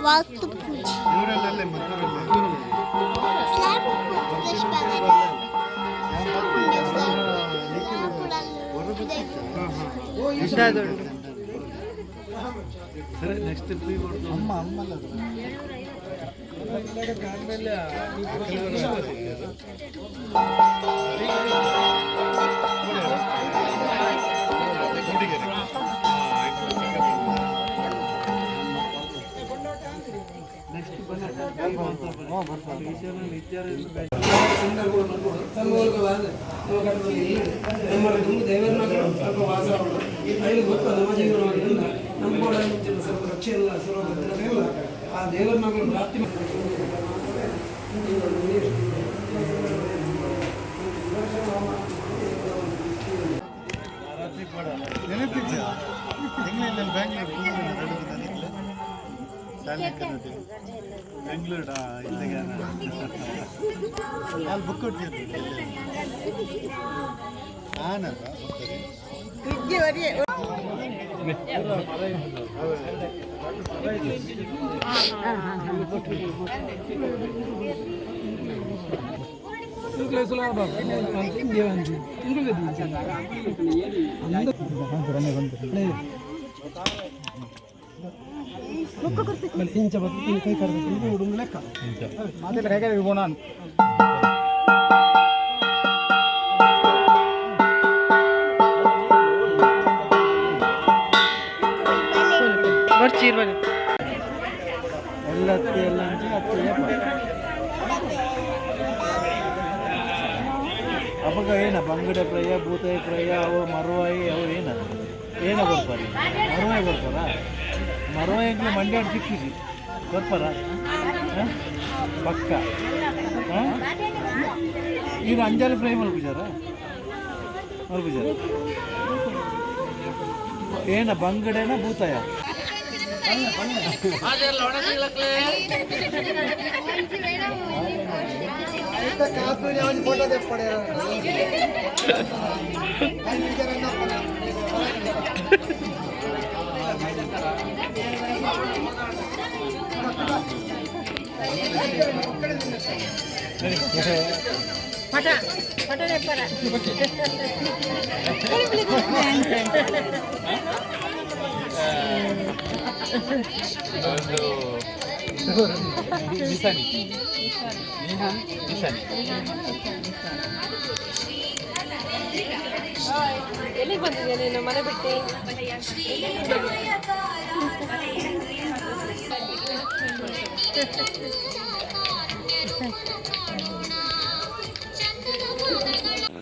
वास्तु ಸರಿ next free ಮಾಡ್ತು ಅಮ್ಮ ಅಮ್ಮಲ್ಲ ಸ್ವಲ್ಪ ರಕ್ಷೆ ಎಲ್ಲ ಸರ್ವಲ್ಲ ಆ ದೇವರ ಮಗಳು ಪ್ರಾರ್ಥನೆ ಬೆಂಗಳೂರು ಇಲ್ಲಿಗೆ ಅಲ್ಲಿ ಬುಕ್ ಕೊಡ್ತೀನಿ ನಾನಲ್ಲ ಇಂಚ ಕೈ ಕರೆದು ಹುಡುಗ ಲೆಕ್ಕ ಮಾತೆಲ್ಲ ಕೈ ಕರೆದು ನಾನು ಎಲ್ಲ ಎಲ್ಲ ಅವಾಗ ಏನ ಬಂಗಡೆ ಫ್ರೈ ಬೂತಾಯಿ ಫ್ರೈ ಅವು ಮರುವಾಯಿ ಅವು ಏನ ಬರ್ತಾರೆ ಮರುವಾಯಿ ಬರ್ತಾರ ಮರುವಾಯಿಗೆ ಮಂಡ್ಯ ಸಿಕ್ಕಿಸಿ ಬರ್ತಾರ ಪಕ್ಕ ಇದು ಅಂಜಾಲಿ ಫ್ರೈ ಮಲ್ಬಿಜಾರ ಏನ ಬಂಗಡೆನ ಬೂತಾಯ ಫೋಟೋ ಪಡೆ ಎಲ್ಲಿಗೆ ಬಂದಿದ್ದೆ ನೀನು ಮನೆ ಬಿಟ್ಟು?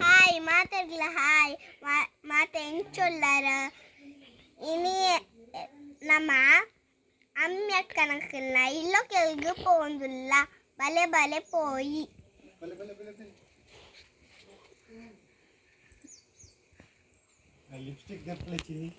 ഹായ് മാതർഗില ഹായ് മാത ಎಂಚೊಲ್ಲರ ഇനി ನಮ್ಮ അമ്മ കണക്കില്ല ഇല്ലോ ಕೆಳಗೆ പോകുന്നിಲ್ಲ ಬಲೆ ಬಲೆ പോയി ಲಿಪ್ಸ್ಟಿಕ್ ದಪ್ಪಲೆ ಚಿನಿ